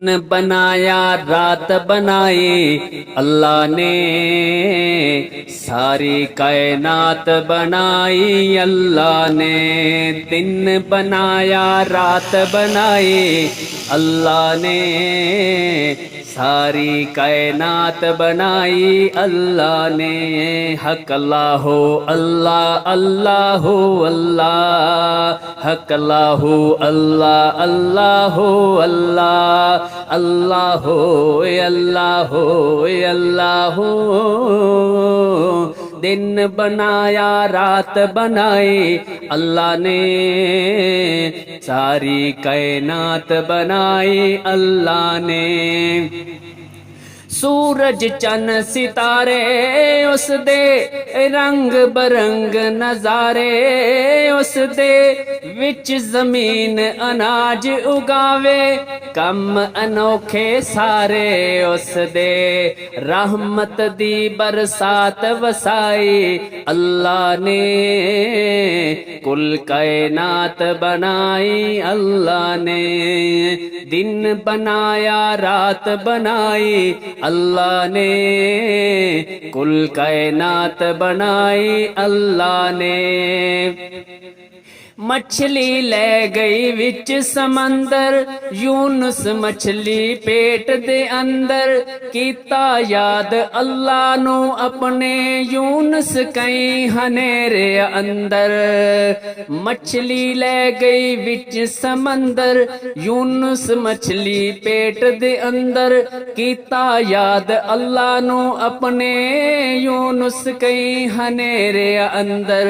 दिन बनाया रात बनाई अल्लाह ने, सारी कायनात बनाई अल्लाह ने। दिन बनाया रात बनाई अल्लाह ने, सारी कायनात बनाई अल्लाह ने। हक अल्लाह हो अल्लाह, अल्लाह हो अल्लाह, हक अल्लाह हो अल्लाह, अल्लाह हो अल्लाह, अल्लाह हो अल्लाह हो अल्लाह हो। दिन बनाया रात बनाई अल्लाह ने, सारी कायनात बनाई अल्लाह ने। सूरज चन सितारे उस दे रंग बरंग नजारे, उस दे विच जमीन अनाज उगावे कम अनोखे सारे, उस दे रहमत दी बरसात वसाई अल्लाह ने। कुल कायनात बनाई अल्लाह ने, दिन बनाया रात बनाई अल्लाह ने, कुल कायनात बनाई अल्लाह ने। मछली ले गई विच समंदर, यूनुस मछली पेट दे अंदर, कीता याद अल्लाह नू अपने यूनुस कई हनेरे अंदर। मछली ले गई विच समंदर, यूनुस मछली पेट दे अंदर, कीता याद अल्लाह नू अपने यूनुस कई हनेरे अंदर।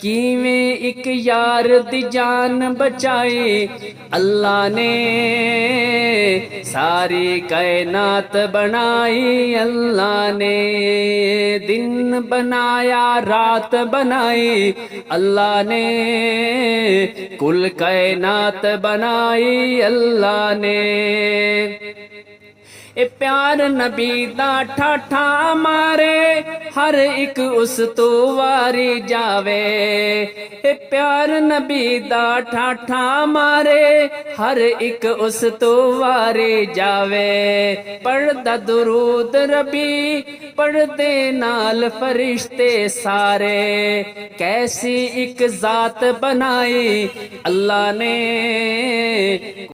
किवें एक यार दी जान बचाई अल्लाह ने, सारी कायनात बनाई अल्लाह ने। दिन बनाया रात बनाई अल्लाह ने, कुल कायनात बनाई अल्लाह ने। ए प्यार नबी दा ठाठा मारे, हर एक उस तो वारी जावे। ए प्यार नबी दा ठाठा मारे, हर एक उस तो वारी जावे। पढ़दा दुरूद रबी पढ़दे नाल फरिश्ते सारे, कैसी एक जात बनाई अल्लाह ने।